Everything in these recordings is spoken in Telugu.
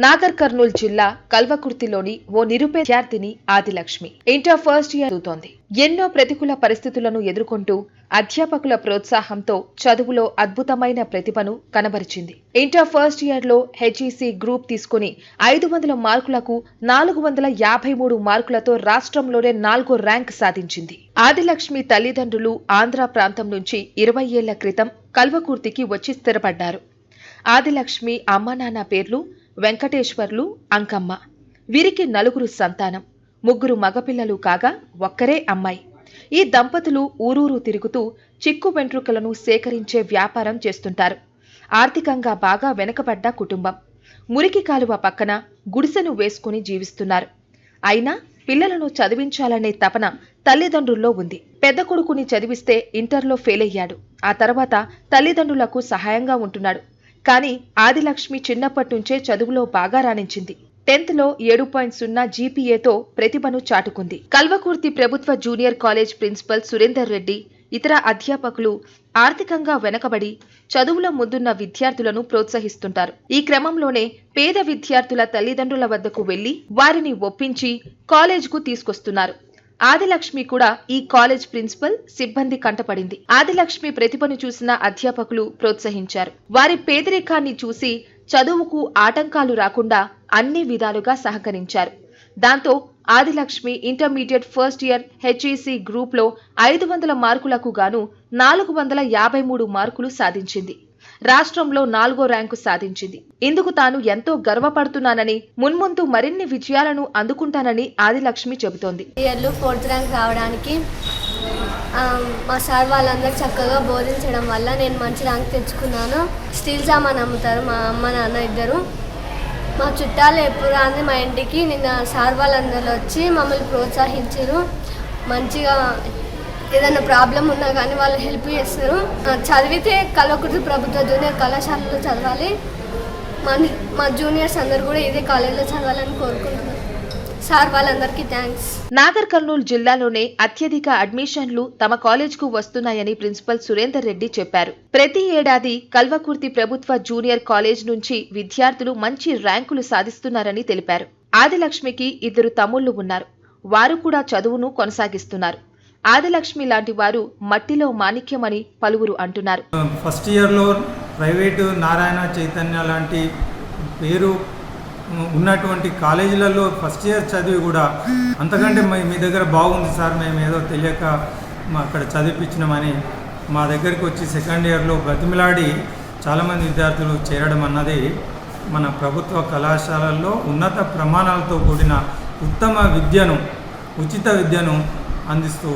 నాగర్ కర్నూల్ జిల్లా కల్వకుర్తిలోని ఓ నిరుపేద విద్యార్థిని ఆదిలక్ష్మి ఇంటర్ ఫస్ట్ ఇయర్ చదువుతోంది. ఎన్నో ప్రతికూల పరిస్థితులను ఎదుర్కొంటూ అధ్యాపకుల ప్రోత్సాహంతో చదువులో అద్భుతమైన ప్రతిభను కనబరిచింది. ఇంటర్ ఫస్ట్ ఇయర్ లో హెచ్ఈసీ గ్రూప్ తీసుకుని 500 మార్కులకు 453 మార్కులతో రాష్ట్రంలోనే 4వ ర్యాంక్ సాధించింది. ఆదిలక్ష్మి తల్లిదండ్రులు ఆంధ్ర ప్రాంతం నుంచి 20 ఏళ్ల క్రితం కల్వకుర్తికి వచ్చి స్థిరపడ్డారు. ఆదిలక్ష్మి అమ్మానాన్న పేర్లు వెంకటేశ్వర్లు, అంకమ్మ. వీరికి 4 సంతానం, 3 మగపిల్లలు కాగా ఒక్కరే అమ్మాయి. ఈ దంపతులు ఊరూరు తిరుగుతూ చిక్కు వెంట్రుకలను సేకరించే వ్యాపారం చేస్తుంటారు. ఆర్థికంగా బాగా వెనుకబడ్డ కుటుంబం. మురికి కాలువ పక్కన గుడిసెను వేసుకుని జీవిస్తున్నారు. అయినా పిల్లలను చదివించాలనే తపన తల్లిదండ్రుల్లో ఉంది. పెద్ద కొడుకుని చదివిస్తే ఇంటర్లో ఫెయిల్ అయ్యాడు. ఆ తర్వాత తల్లిదండ్రులకు సహాయంగా ఉంటున్నాడు. కానీ ఆదిలక్ష్మి చిన్నప్పటి నుంచే చదువులో బాగా రాణించింది. 10th లో 7.0 జీపీఏతో ప్రతిభను చాటుకుంది. కల్వకుర్తి ప్రభుత్వ junior college principal Surender Reddy, ఇతర అధ్యాపకులు ఆర్థికంగా వెనకబడి చదువుల ముందున్న విద్యార్థులను ప్రోత్సహిస్తుంటారు. ఈ క్రమంలోనే పేద విద్యార్థుల తల్లిదండ్రుల వద్దకు వెళ్లి వారిని ఒప్పించి కాలేజ్కు తీసుకొస్తున్నారు. ఆదిలక్ష్మి కూడా ఈ కాలేజ్ ప్రిన్సిపల్, సిబ్బంది కంటపడింది. ఆదిలక్ష్మి ప్రతిభను చూసిన అధ్యాపకులు ప్రోత్సహించారు. వారి పేదరికాన్ని చూసి చదువుకు ఆటంకాలు రాకుండా అన్ని విధాలుగా సహకరించారు. దాంతో Adilakshmi intermediate first year HEC group లో 500 మార్కులకు గాను 453 మార్కులు సాధించింది. రాష్ట్రంలో 4వ ర్యాంకు సాధించింది. ఇందుకు తాను ఎంతో గర్వపడుతున్నానని, మున్ముందు మరిన్ని విజయాలను అందుకుంటానని ఆదిలక్ష్మి చెబుతోంది. 4th ర్యాంక్ రావడానికి మా సార్ వాళ్ళందరూ చక్కగా బోధించడం వల్ల నేను మంచి ర్యాంక్ తెచ్చుకున్నాను. స్టీల్ సామాన్ అమ్ముతారు మా అమ్మ నాన్న ఇద్దరు. మా చుట్టాలు ఎప్పుడు రాని మా ఇంటికి నిన్న సార్ వాళ్ళందరూ వచ్చి మమ్మల్ని ప్రోత్సహించారు. మంచిగా ఏదైనా ప్రాబ్లం ఉన్నా కానీ వాళ్ళు హెల్ప్ చేస్తారు. చదివితే కల్వకుర్తి ప్రభుత్వ జూనియర్ కళాశాలలో చదవాలి. మా జూనియర్స్ అందరూ కూడా ఇదే కాలేజీలో చదవాలని కోరుకుంటున్నాను. సార్ వాళ్ళందరికీ థ్యాంక్స్. నాగర్ కర్నూల్ జిల్లాలోనే అత్యధిక అడ్మిషన్లు తమ కాలేజ్కు వస్తున్నాయని ప్రిన్సిపల్ సురేందర్ రెడ్డి చెప్పారు. ప్రతి ఏడాది కల్వకుర్తి ప్రభుత్వ జూనియర్ కాలేజ్ నుంచి విద్యార్థులు మంచి ర్యాంకులు సాధిస్తున్నారని తెలిపారు. ఆదిలక్ష్మికి 2 తమ్ముళ్లు ఉన్నారు. వారు కూడా చదువును కొనసాగిస్తున్నారు. ఆదిలక్ష్మి లాంటి వారు మట్టిలో మాణిక్యమని పలువురు అంటున్నారు. ఫస్ట్ ఇయర్లో ప్రైవేటు నారాయణ చైతన్య లాంటి పేరు ఉన్నటువంటి కాలేజీలలో ఫస్ట్ ఇయర్ చదివి కూడా అంతకంటే మీ దగ్గర బాగుంది సార్, మేము ఏదో తెలియక అక్కడ చదివించినామని మా దగ్గరికి వచ్చి సెకండ్ ఇయర్లో బ్రతిమిలాడి చాలామంది విద్యార్థులు చేరడం అన్నది మన ప్రభుత్వ కళాశాలల్లో ఉన్నత ప్రమాణాలతో కూడిన ఉత్తమ విద్యను, ఉచిత విద్యను అందిస్తూ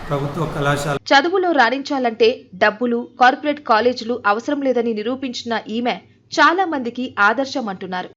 ప్రభుత్వ కళాశాల. చదువులో రాణించాలంటే డబ్బులు, కార్పొరేట్ కాలేజీలు అవసరం లేదని నిరూపించిన ఈమె చాలా మందికి ఆదర్శం అంటున్నారు.